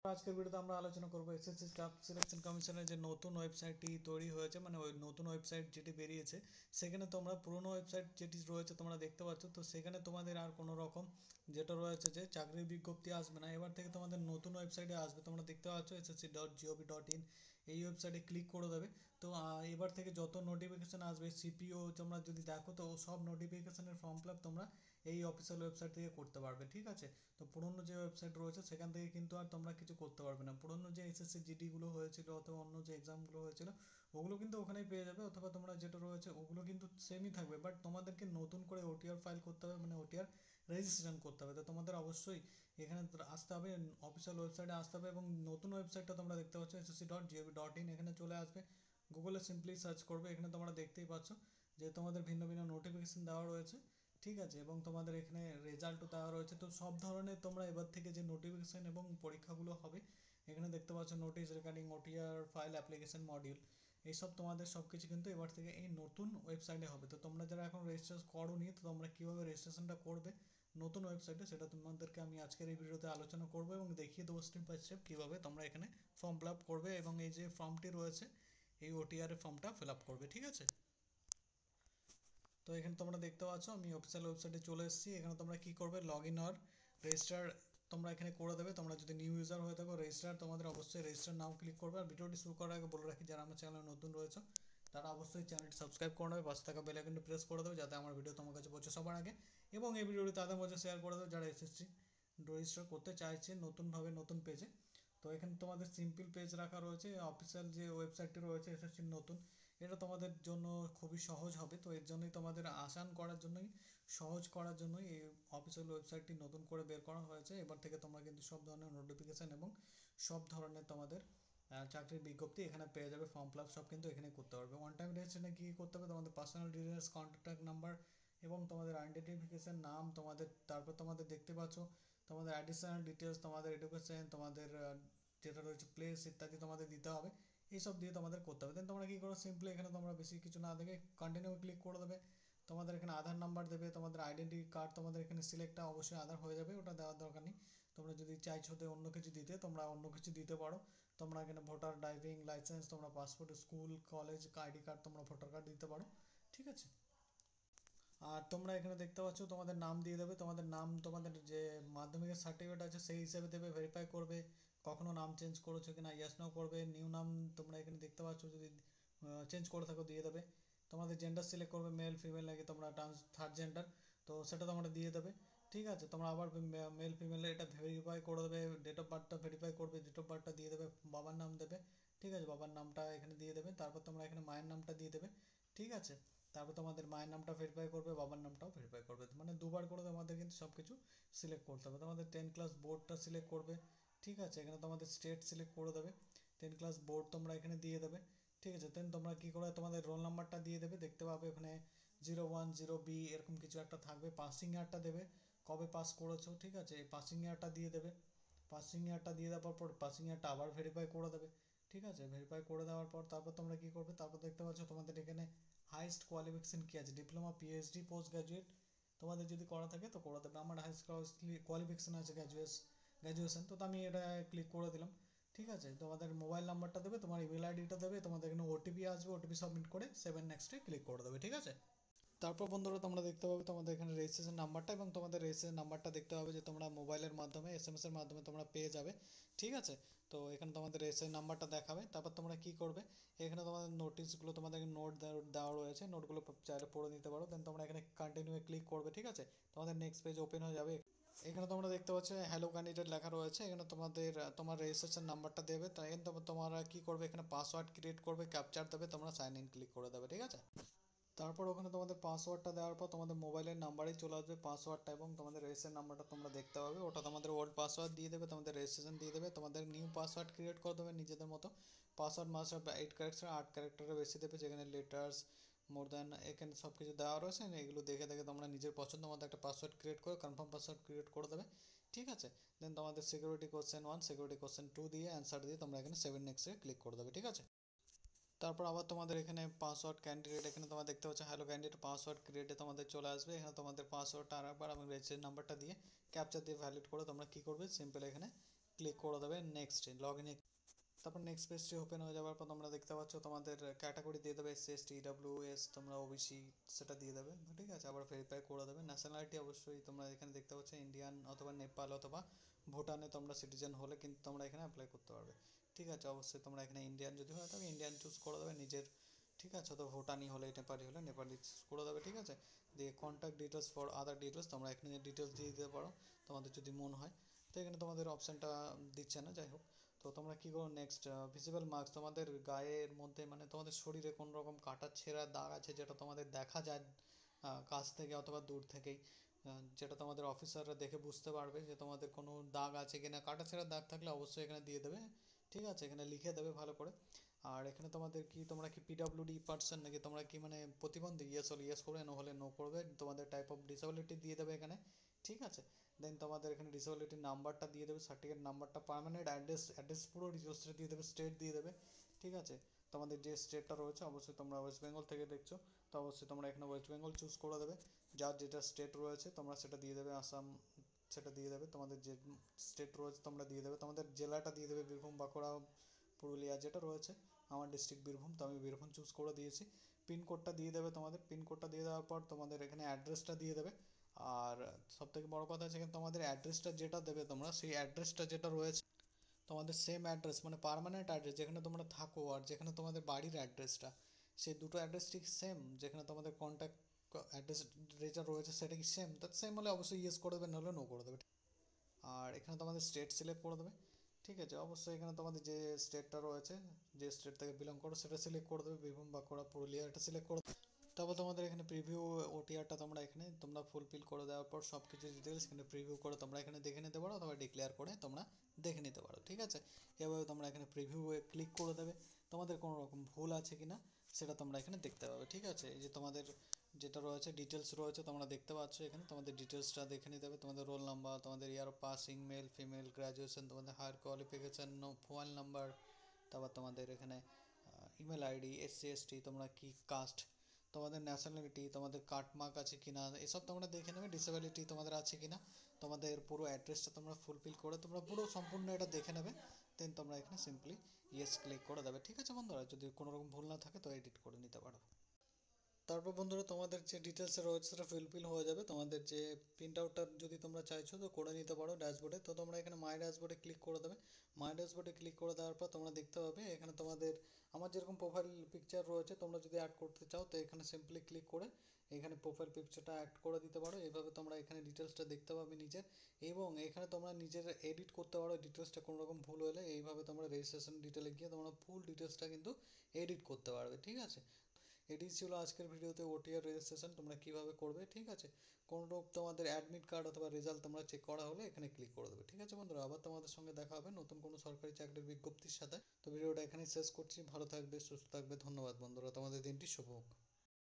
আজকের ভিডিওতে আমরা আলোচনা করব এসএসসি স্টাফ সিলেকশন কমিশনের যে নতুন ওয়েবসাইটটি তৈরি হয়েছে, মানে ওই নতুন ওয়েবসাইট যেটি বেরিয়েছে। সেখানে তোমরা পুরনো ওয়েবসাইট যেটি রয়েছে তোমরা দেখতে পাচ্ছ, তো সেখানে তোমাদের আর কোনো রকম যেটা রয়েছে যে চাকরির বিজ্ঞপ্তি আসবে না। এবার থেকে তোমাদের নতুন ওয়েবসাইটে আসবে, তোমরা দেখতে পাচ্ছ ssc.gov.in। এই ওয়েবসাইটে ক্লিক করে দেবে। তো এবার থেকে যত নোটিফিকেশন আসবে সিপিও তোমরা যদি দেখো, তো সব নোটিফিকেশনের ফর্ম ফিল আপ তোমরা এই অফিসিয়াল ওয়েবসাইট থেকে করতে পারবে, ঠিক আছে। তো পুরনো যে ওয়েবসাইট রয়েছে সেখান থেকে কিন্তু আর তোমরা কিছু করতে পারবে না। পুরনো যে এসএসসি জিডিগুলো হয়েছিল অথবা অন্য যে এক্সামগুলো হয়েছিল ওগুলো কিন্তু ওখানেই পেয়ে যাবে, অথবা তোমরা যেটা রয়েছে ওগুলো কিন্তু সেমই থাকবে, বাট তোমাদেরকে নতুন করে ওটিআর ফাইল করতে হবে, মানে ওটিআর রেজিস্ট্রেশন করতে হবে। তো তোমাদের অবশ্যই এখানে আসতে হবে, অফিসিয়াল ওয়েবসাইটে আসতে হবে, এবং নতুন ওয়েবসাইটটা তোমরা দেখতে পাচ্ছ ssc.gov.in। এখানে চলে আসবে, গুগলে সিম্পলি সার্চ করবে। এখানে তোমরা দেখতেই পাচ্ছ যে তোমাদের ভিন্ন ভিন্ন নোটিফিকেশন দেওয়া রয়েছে, ঠিক আছে, এবং তোমাদের এখানে রেজাল্টও দেওয়া রয়েছে। তো সব ধরনের তোমরা এবার থেকে যে নোটিফিকেশন এবং পরীক্ষাগুলো হবে, এখানে দেখতে পাচ্ছ notice regarding OTR file application module, এইসব তোমাদের সব কিছু কিন্তু এবার থেকে এই নতুন ওয়েবসাইটে হবে। তো তোমরা যারা এখন রেজিস্ট্রেশন করোনি, তো তোমরা কীভাবে রেজিস্ট্রেশনটা করবে নতুন ওয়েবসাইটে, সেটা তোমাদেরকে আমি আজকের এই ভিডিওতে আলোচনা করবো এবং দেখিয়ে দেবো স্টেপ বাই স্টেপ কীভাবে তোমরা এখানে ফর্ম ফিল আপ করবে, এবং এই যে ফর্মটি রয়েছে এই ওটিআর এর ফর্মটা ফিল আপ করবে, ঠিক আছে। তো এখানে তোমরা দেখতে পাচ্ছ আমি অফিসিয়াল ওয়েবসাইটে চলে এসেছি। এখানে তোমরা কি করবে, লগ ইন আর রেজিস্টার তোমরা এখানে করে দেবে। তোমরা যদি নিউ ইউজার হয়ে থাকো, রেজিস্টার তোমাদের অবশ্যই রেজিস্টার নাও ক্লিক করবে। আর ভিডিওটি শুরু করার আগে বলে রাখি, যারা আমার চ্যানেলে নতুন রয়েছে তারা অবশ্যই চ্যানেলটি সাবস্ক্রাইব করে নেবে, পাশে থাকা বেল আইকনটি প্রেস করে দেবে যাতে আমার ভিডিও তোমার কাছে পৌঁছে সবার আগে, এবং এই ভিডিওটি তাদের মধ্যে শেয়ার করে দেবে যারা এসএসসি রেজিস্টার করতে চাইছে নতুনভাবে নতুন পেজে। তো এখানে তোমাদের সিম্পল পেজ রাখা রয়েছে। অফিসিয়াল যে ওয়েবসাইটটি রয়েছে এসএসসির নতুন, এটা তোমাদের জন্য খুবই সহজ হবে। তো এর জন্যই তোমাদের আসান করার জন্যই, সহজ করার জন্যই এই অফিসিয়াল ওয়েবসাইটটি নতুন করে বের করা হয়েছে। এবার থেকে তোমরা কিন্তু সব ধরনের নোটিফিকেশান এবং সব ধরনের তোমাদের চাকরির বিজ্ঞপ্তি এখানে পেয়ে যাবে। ফর্ম ফিল আপ সব কিন্তু এখানে করতে পারবে। ওয়ান টাইম রেজিস্ট্রেশনে কী করতে হবে, তোমাদের পার্সোনাল ডিটেলস, কন্ট্যাক্ট নাম্বার এবং তোমাদের আইডেন্টিফিকেশান নাম, তোমাদের তারপর তোমাদের দেখতে পাচ্ছ তোমাদের অ্যাডিশনাল ডিটেলস, তোমাদের এডুকেশন, তোমাদের যেটা রয়েছে প্লেস ইত্যাদি তোমাদের দিতে হবে। এইসব দিয়ে তোমাদের করতে হবে। দেন তোমরা কী করো, সিম্পলি এখানে তোমরা বেশি কিছু না দেখে কন্টিনিউ ক্লিক করে দেবে। তোমাদের এখানে আধার নাম্বার দেবে, তোমাদের আইডেন্টি কার্ড তোমাদের এখানে সিলেক্টটা অবশ্যই আধার হয়ে যাবে, ওটা দেওয়ার দরকার নেই। তোমরা যদি চাইছো যে অন্য কিছু দিতে, তোমরা অন্য কিছু দিতে পারো। তোমরা এখানে ভোটার, ড্রাইভিং লাইসেন্স, তোমরা passport, school college ID card, তোমরা ভোটার কার্ড দিতে পারো, ঠিক আছে। আর তোমরা এখানে দেখতে পাচ্ছ তোমাদের নাম দিয়ে দেবে। তোমাদের নাম তোমাদের যে মাধ্যমিকের সার্টিফিকেট আছে সেই হিসেবে দেবে, ভেরিফাই করবে কখনো নাম চেঞ্জ করেছো কিনা, ইয়েস নো করবে। নিউ নাম তোমরা এখানে দেখতে পাচ্ছ যদি চেঞ্জ করে থাকো দিয়ে দেবে। তোমাদের জেন্ডার সিলেক্ট করবে, মেল ফিমেল নাকি তোমরা থার্ড জেন্ডার, তো সেটা তোমরা দিয়ে দেবে, ঠিক আছে। তোমরা আবার মেল ফিমেল এটা ভেরিফাই করে দেবে। ডেট অফ বার্থটা ভেরিফাই করবে, ডেট অফ বার্থটা দিয়ে দেবে। বাবার নাম দেবে, ঠিক আছে, বাবার নামটা এখানে দিয়ে দেবে। তারপর তোমরা এখানে মায়ের নামটা দিয়ে দেবে, ঠিক আছে। তারপর তোমাদের মায়ের নামটা ভেরিফাই করবে, বাবার নামটাও ভেরিফাই করবে, মানে দুবার করে তোমাদের কিন্তু সব কিছু সিলেক্ট করতে হবে। তোমাদের 10 ক্লাস বোর্ডটা সিলেক্ট করবে, ঠিক আছে। এখানে তোমাদের স্টেট সিলেক্ট করে দেবে, 10 ক্লাস বোর্ড তোমরা এখানে দিয়ে দেবে, ঠিক আছে। দেন তোমরা কী করে তোমাদের রোল নাম্বারটা দিয়ে দেবে, দেখতে পাবে ওখানে 010B এরকম কিছু একটা থাকবে। পাসিং ইয়ারটা দেবে, কবে পাস করেছো, ঠিক আছে, এই পাসিং ইয়ারটা দিয়ে দেবে। পাসিং ইয়ারটা দিয়ে দেওয়ার পর পাসিং ইয়ারটা আবার ভেরিফাই করে দেবে, ঠিক আছে। ভেরিফাই করে দেওয়ার পর তারপর তোমরা কী করবে, তারপর দেখতে পাচ্ছ তোমাদের এখানে হাইস্ট কোয়ালিফিকেশন কী আছে, ডিপ্লোমা, পিএইচডি, পোস্ট গ্রাজুয়েট তোমাদের যদি করা থাকে তো করে দেবে। আমার হাইস্ট কোয়ালিফিকেশন আছে গ্র্যাজুয়েশন, তো আমি এটা ক্লিক করে দিলাম, ঠিক আছে। তোমাদের মোবাইল নাম্বারটা দেবে, তোমার ইমেল আইডিটা দেবে, তোমাদের এখানে ওটিপি আসবে, ওটিপি সাবমিট করে সেভেন নেক্সটে ক্লিক করে দেবে, ঠিক আছে। তারপর বন্ধুরা তোমরা দেখতে পাবে তোমাদের এখানে রেজিস্ট্রেশন নাম্বারটা, এবং তোমাদের রেজিস্ট্রেশন নাম্বারটা দেখতে পাবে যে তোমরা মোবাইলের মাধ্যমে এসএমএস এর মাধ্যমে তোমরা পেয়ে যাবে, ঠিক আছে। তো এখানে তোমাদের রেজিস্ট্রেশন নাম্বারটা দেখাবে। তারপর তোমরা কী করবে, এখানে তোমাদের নোটিশগুলো তোমাদের নোট দেওয়া রয়েছে, নোটগুলো চাইলে পড়ে নিতে পারো। দেন তোমরা এখানে কন্টিনিউ ক্লিক করবে, ঠিক আছে। তোমাদের নেক্সট পেজ ওপেন হয়ে যাবে। এখানে তোমরা দেখতে পাচ্ছ হ্যালো ক্যান্ডিডেট লেখা রয়েছে। এখানে তোমাদের তোমার রেজিস্ট্রেশন নাম্বারটা দেবে, তাই তোমরা কী করবে, এখানে পাসওয়ার্ড ক্রিয়েট করবে, ক্যাপচার দেবে, তোমরা সাইন ইন ক্লিক করে দেবে, ঠিক আছে। তারপর ওখানে তোমাদের পাসওয়ার্ডটা দেওয়ার পর তোমাদের মোবাইলের নাম্বারেই চলে আসবে পাসওয়ার্ডটা, এবং তোমাদের রেজিস্ট্রেশন নাম্বারটা তোমরা দেখতে পাবে, ওটা তোমাদের ওল্ড পাসওয়ার্ড দিয়ে দেবে, তোমাদের রেজিস্ট্রেশন দিয়ে দেবে, তোমাদের নিউ পাসওয়ার্ড ক্রিয়েট করে দেবে নিজেদের মতো। পাসওয়ার্ড মাস্ট হবে 8 ক্যারেক্টার, 8 ক্যারেক্টারের বেশি দেবে, যেখানে লেটার্স মোর দ্যান এখানে সব কিছু দেওয়া রয়েছে। এগুলো দেখে দেখে তোমরা নিজের পছন্দ মতো একটা পাসওয়ার্ড ক্রিয়েট করে কনফার্ম পাসওয়ার্ড ক্রিয়েট করে দেবে, ঠিক আছে। দেন তোমাদের সিকিউরিটি কোশ্চেন 1, সিকিউরিটি কোশ্চেন 2 দিয়ে অ্যান্সার দিয়ে তোমরা এখানে সেভেন নেক্সটে ক্লিক করে দেবে, ঠিক আছে। তারপর আবার তোমাদের এখানে পাসওয়ার্ড ক্যান্ডিডেট, এখানে তোমরা দেখতে পাচ্ছ হ্যালো ক্যান্ডিডেট পাসওয়ার্ড ক্রিয়েটে তোমাদের চলে আসবে। এখানে তোমাদের পাসওয়ার্ডটা আরেকবার এবং রেজিস্ট্রেশন নাম্বারটা দিয়ে ক্যাপচা দিয়ে ভ্যালিড করে তোমরা কী করবে, সিম্পল এখানে ক্লিক করে দেবে নেক্সট লগ ইনে। তারপর নেক্সট পেজটি ওপেন হয়ে যাওয়ার পর তোমরা দেখতে পাচ্ছ তোমাদের ক্যাটাগরি দিয়ে দেবে এসসি এসটি ইডব্লিউএস, তোমরা ওবিসি সেটা দিয়ে দেবে, ঠিক আছে। আবার ভেরিফাই করে দেবে। ন্যাশনালিটি অবশ্যই তোমরা এখানে দেখতে পাচ্ছ ইন্ডিয়ান অথবা নেপাল অথবা ভুটানে তোমরা সিটিজেন হলে কিন্তু তোমরা এখানে অ্যাপ্লাই করতে পারবে, ঠিক আছে। অবশ্যই তোমরা এখানে ইন্ডিয়ান যদি হয় তবে ইন্ডিয়ান চুজ করে দেবে নিজের, ঠিক আছে। তো ভুটানি হলে নেপালি হলে নেপালি চুজ করে দেবে, ঠিক আছে। দিয়ে contact details for other details তোমরা এখানে ডিটেলস দিয়ে দিতে পারো তোমাদের যদি মন হয়। তো এখানে তোমাদের অপশানটা দিচ্ছে না, যাই হোক। তো তোমরা কী করো নেক্সট, ভিজিবল মার্কস তোমাদের গায়ের মধ্যে মানে তোমাদের শরীরে কোনো রকম কাটা ছেঁড়া দাগ আছে যেটা তোমাদের দেখা যায় কাছ থেকে অথবা দূর থেকেই, যেটা তোমাদের অফিসাররা দেখে বুঝতে পারবে যে তোমাদের কোনো দাগ আছে কি না। কাটা ছেঁড়া দাগ থাকলে অবশ্যই এখানে দিয়ে দেবে, ঠিক আছে, এখানে লিখে দেবে ভালো করে। আর এখানে তোমাদের কি তোমরা কি পিডব্লিউডি পার্সন নাকি তোমরা কি মানে প্রতিবন্ধী, ইয়েস হলে ইয়েস করবে, নো হলে নো করবে। তোমাদের টাইপ অফ ডিসেবিলিটি দিয়ে দেবে এখানে, ঠিক আছে। দেন তোমাদের এখানে ডিসেবিলিটির নাম্বারটা দিয়ে দেবে, সার্টিফিকেট নাম্বারটা, পার্মানেন্ট অ্যাড্রেস পুরো ডিটেলসটা দিয়ে দেবে, স্টেট দিয়ে দেবে, ঠিক আছে। তোমাদের যে স্টেটটা রয়েছে অবশ্যই তোমরা ওয়েস্ট বেঙ্গল থেকে দেখছো, তো অবশ্যই তোমরা এখানে ওয়েস্ট বেঙ্গল চুজ করে দেবে। যার যেটা স্টেট রয়েছে তোমরা সেটা দিয়ে দেবে, আসাম সেটা দিয়ে দেবে, তোমাদের যে স্টেট রয়েছে তোমরা দিয়ে দেবে। তোমাদের জেলাটা দিয়ে দেবে বীরভূম, বাঁকুড়া, পুরুলিয়া যেটা রয়েছে। আমার ডিস্ট্রিক্ট বীরভূম, তো আমি বীরভূম চুজ করে দিয়েছি। পিনকোডটা দিয়ে দেবে তোমাদের, পিনকোডটা দিয়ে দেওয়ার পর তোমাদের এখানে অ্যাড্রেসটা দিয়ে দেবে। আর সবথেকে বড় কথা আছে এখানে তোমাদের অ্যাড্রেসটা যেটা দেবে তোমরা, সেই অ্যাড্রেসটা যেটা রয়েছে তোমাদের সেম অ্যাড্রেস মানে পার্মানেন্ট অ্যাড্রেস যেখানে তোমরা থাকো আর যেখানে তোমাদের বাড়ির অ্যাড্রেসটা, সেই দুটো অ্যাড্রেস ঠিক সেম। যেখানে তোমাদের কন্ট্যাক্ট অ্যাড্রেস যেটা রয়েছে সেটা কি সেম, তা সেম হলে অবশ্যই ইয়েস করে দেবে, নাহলে নো করে দেবে। আর এখানে তোমাদের স্টেট সিলেক্ট করে দেবে, ঠিক আছে। অবশ্যই এখানে তোমাদের যে স্টেটটা রয়েছে, যে স্টেট থেকে বিলং করো সেটা সিলেক্ট করে দেবে, বীরভূম, বাঁকুড়া, পুরুলিয়া এটা সিলেক্ট করে। তারপর তোমাদের এখানে প্রিভিউ ওটিআরটা তোমরা এখানে তোমরা ফুলফিল করে দেওয়ার পর সব কিছু ডিটেলস এখানে প্রিভিউ করে তোমরা এখানে দেখে নিতে পারো অথবা ডিক্লেয়ার করে তোমরা দেখে নিতে পারো, ঠিক আছে। এভাবে তোমরা এখানে প্রিভিউ ক্লিক করে দেবে। তোমাদের কোনো রকম ভুল আছে কি না সেটা তোমরা এখানে দেখতে পাবে, ঠিক আছে। এই যে তোমাদের যেটা রয়েছে ডিটেলস রয়েছে তোমরা দেখতে পাচ্ছ এখানে, তোমাদের ডিটেলসটা দেখে নিতে হবে। তোমাদের রোল নাম্বার, তোমাদের year of passing, male female, graduation, তোমাদের হায়ার কোয়ালিফিকেশান, মোবাইল নাম্বার, তারপর তোমাদের এখানে ইমেল আইডি, এসসি এসটি, তোমরা কি কাস্ট, তোমাদের ন্যাশনালিটি, তোমাদের কাট মার্ক আছে কি না এসব তোমরা দেখে নেবে। ডিসেবিলিটি তোমাদের আছে কি না, তোমাদের পুরো অ্যাড্রেসটা তোমরা ফুলফিল করে তোমরা পুরো সম্পূর্ণ এটা দেখে নেবে। দেন তোমরা এখানে সিম্পলি ইয়েস ক্লিক করে দেবে, ঠিক আছে বন্ধুরা। যদি কোনো রকম ভুল না থাকে তো এডিট করে নিতে পারো। তারপর বন্ধুরা তোমাদের যে ডিটেলসে রয়েছে সেটা ফিল হয়ে যাবে। তোমাদের যে প্রিন্ট আউটটা যদি তোমরা চাইছো তো করে নিতে পারো ড্যাশবোর্ডে। তো তোমরা এখানে মাই ড্যাশবোর্ডে ক্লিক করে দেবে। মাই ড্যাশবোর্ডে ক্লিক করে দেওয়ার পর তোমরা দেখতে পাবে এখানে তোমাদের আমার যেরকম প্রোফাইল পিকচার রয়েছে তোমরা যদি অ্যাড করতে চাও তো এখানে সিম্পলি ক্লিক করে এখানে প্রোফাইল পিকচারটা অ্যাড করে দিতে পারো। এইভাবে তোমরা এখানে ডিটেলসটা দেখতে পাবে নিজের, এবং এখানে তোমরা নিজের এডিট করতে পারো ডিটেলসটা কোনো রকম ভুল হলে। এইভাবে তোমরা রেজিস্ট্রেশন ডিটেলে গিয়ে তোমরা ফুল ডিটেলসটা কিন্তু এডিট করতে পারবে, ঠিক আছে। এটাই ছিল আজকের ভিডিওতে ওটিআর রেজিস্ট্রেশন তোমরা কিভাবে করবে, ঠিক আছে। কোনো তোমাদের অ্যাডমিট কার্ড অথবা রেজাল্ট তোমরা চেক করা হলে এখানে ক্লিক করে দেবে, ঠিক আছে বন্ধুরা। আবার তোমাদের সঙ্গে দেখা হবে নতুন কোনো সরকারি চাকরির বিজ্ঞপ্তির সাথে। তো ভিডিওটা এখানেই শেষ করছি। ভালো থাকবে, সুস্থ থাকবে। ধন্যবাদ বন্ধুরা, তোমাদের দিনটি শুভ হোক।